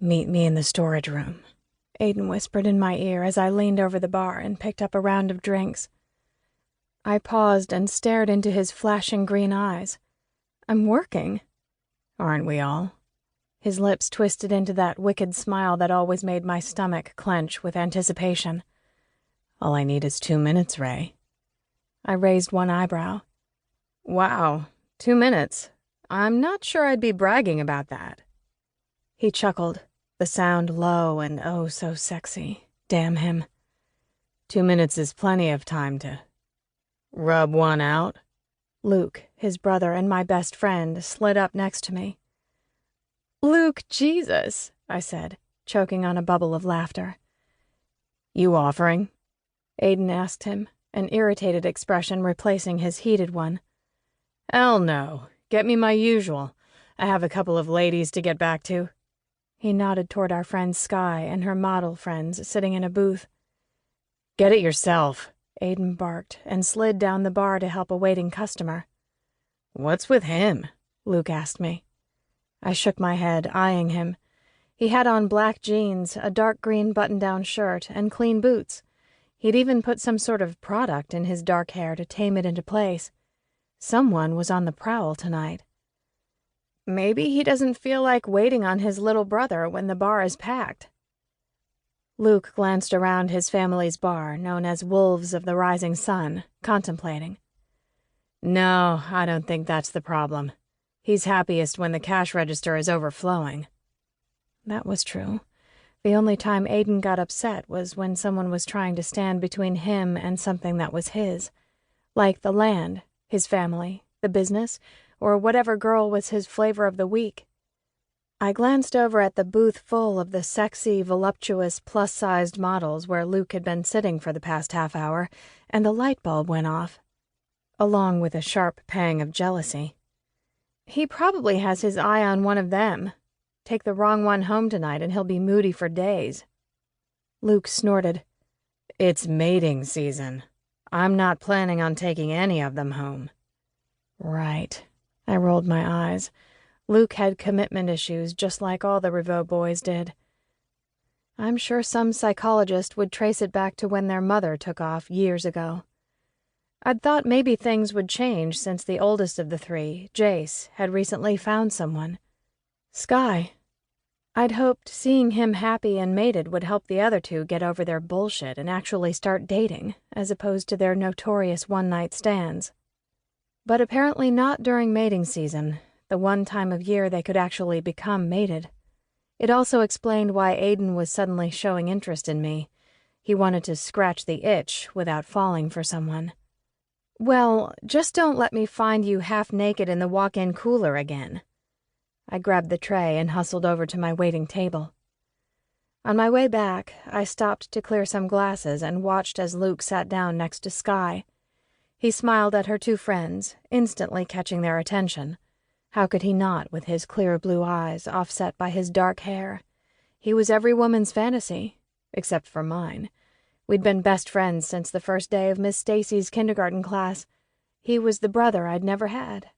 "Meet me in the storage room," Aiden whispered in my ear as I leaned over the bar and picked up a round of drinks. I paused and stared into his flashing green eyes. "I'm working." "Aren't we all?" His lips twisted into that wicked smile that always made my stomach clench with anticipation. "All I need is 2 minutes, Ray." I raised one eyebrow. "Wow, 2 minutes. I'm not sure I'd be bragging about that." He chuckled, the sound low and oh so sexy. Damn him. 2 minutes is plenty of time to rub one out. Luke, his brother and my best friend, slid up next to me. "Luke, Jesus," I said, choking on a bubble of laughter. "You offering?" Aiden asked him, an irritated expression replacing his heated one. "Hell no. Get me my usual. I have a couple of ladies to get back to." He nodded toward our friend Skye and her model friends sitting in a booth. "Get it yourself," Aiden barked and slid down the bar to help a waiting customer. "What's with him?" Luke asked me. I shook my head, eyeing him. He had on black jeans, a dark green button-down shirt, and clean boots. He'd even put some sort of product in his dark hair to tame it into place. Someone was on the prowl tonight. Maybe he doesn't feel like waiting on his little brother when the bar is packed. Luke glanced around his family's bar, known as Wolves of the Rising Sun, contemplating. "No, I don't think that's the problem. He's happiest when the cash register is overflowing." That was true. The only time Aiden got upset was when someone was trying to stand between him and something that was his, like the land, his family, the business, or whatever girl was his flavor of the week. I glanced over at the booth full of the sexy, voluptuous, plus-sized models where Luke had been sitting for the past half hour, and the light bulb went off, along with a sharp pang of jealousy. He probably has his eye on one of them. Take the wrong one home tonight and he'll be moody for days. Luke snorted. "It's mating season. I'm not planning on taking any of them home." Right. I rolled my eyes. Luke had commitment issues just like all the Riveaux boys did. I'm sure some psychologist would trace it back to when their mother took off years ago. I'd thought maybe things would change since the oldest of the three, Jace, had recently found someone. Skye. I'd hoped seeing him happy and mated would help the other two get over their bullshit and actually start dating, as opposed to their notorious one-night stands. But apparently not during mating season, the one time of year they could actually become mated. It also explained why Aiden was suddenly showing interest in me. He wanted to scratch the itch without falling for someone. "Well, just don't let me find you half naked in the walk-in cooler again." I grabbed the tray and hustled over to my waiting table. On my way back, I stopped to clear some glasses and watched as Luke sat down next to Skye. He smiled at her two friends, instantly catching their attention. How could he not, with his clear blue eyes offset by his dark hair? He was every woman's fantasy, except for mine. We'd been best friends since the first day of Miss Stacy's kindergarten class. He was the brother I'd never had,